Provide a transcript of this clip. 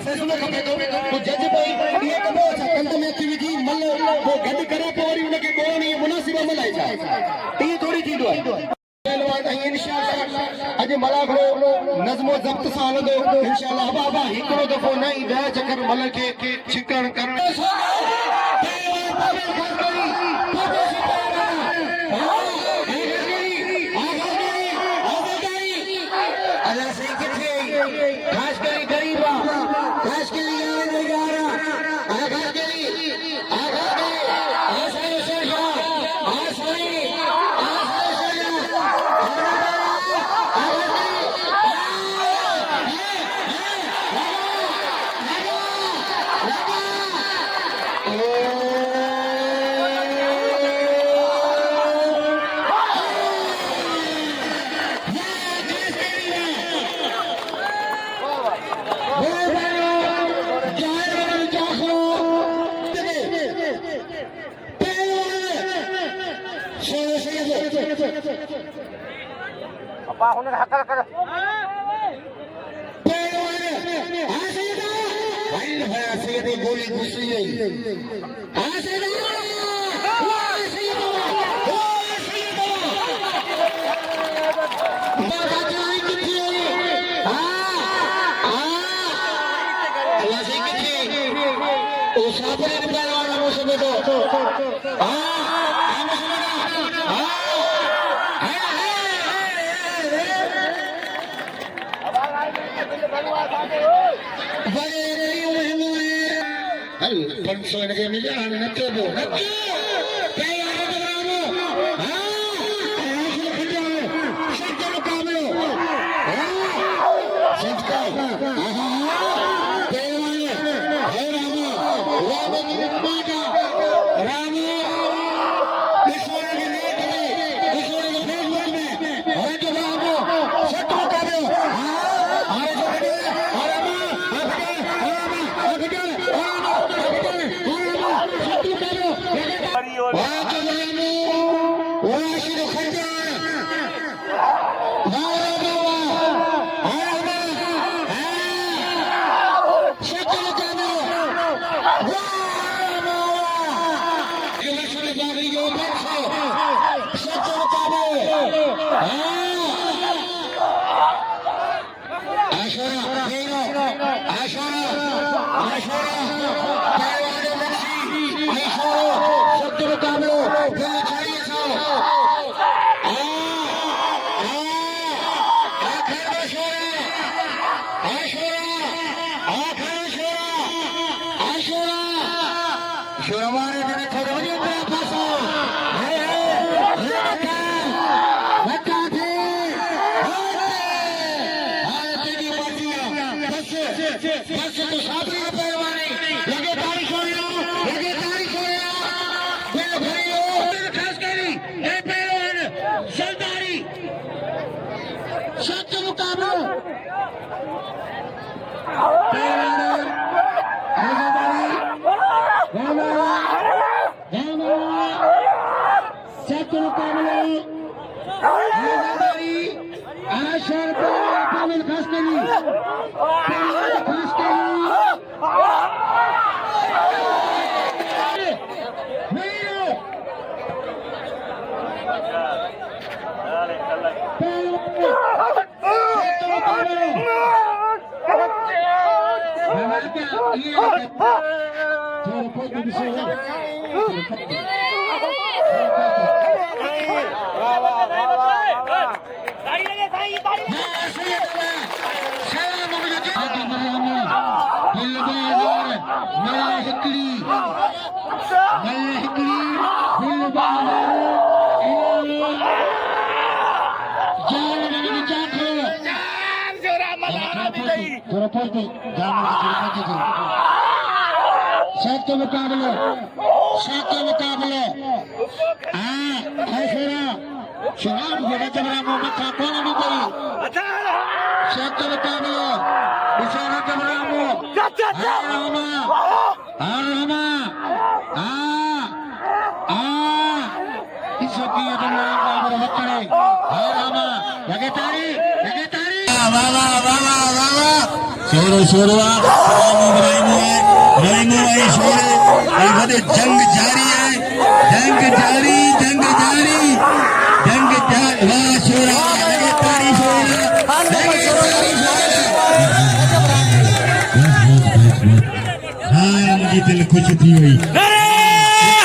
फैसलो खपे तो जज भाई ये कबो कंदम एक्टिविटी मल वो गड करे तो वरी उनके बोलणी मुनासिब अमल आहे छा ये थोड़ी थी दो इंशाल्लाह अज मलाखो नज़्मो ज़ब्त सां हलंदो इंशाल्लाह बाबा हिकिड़ो दफ़ो न ई ॾह चकर मल खे छिकण करण apa aku nak hakal hakal गोली घुसी Arama. Isoki itu malam berwakare. Arama. Lagi tari. Wawa. Suruh. Raimu है शोर. ये बड़े जंग जारी है. जंग जारी. वाह शोरा. लगे तारी शोरा. हाँ मुझे दिल खुश थी हुई.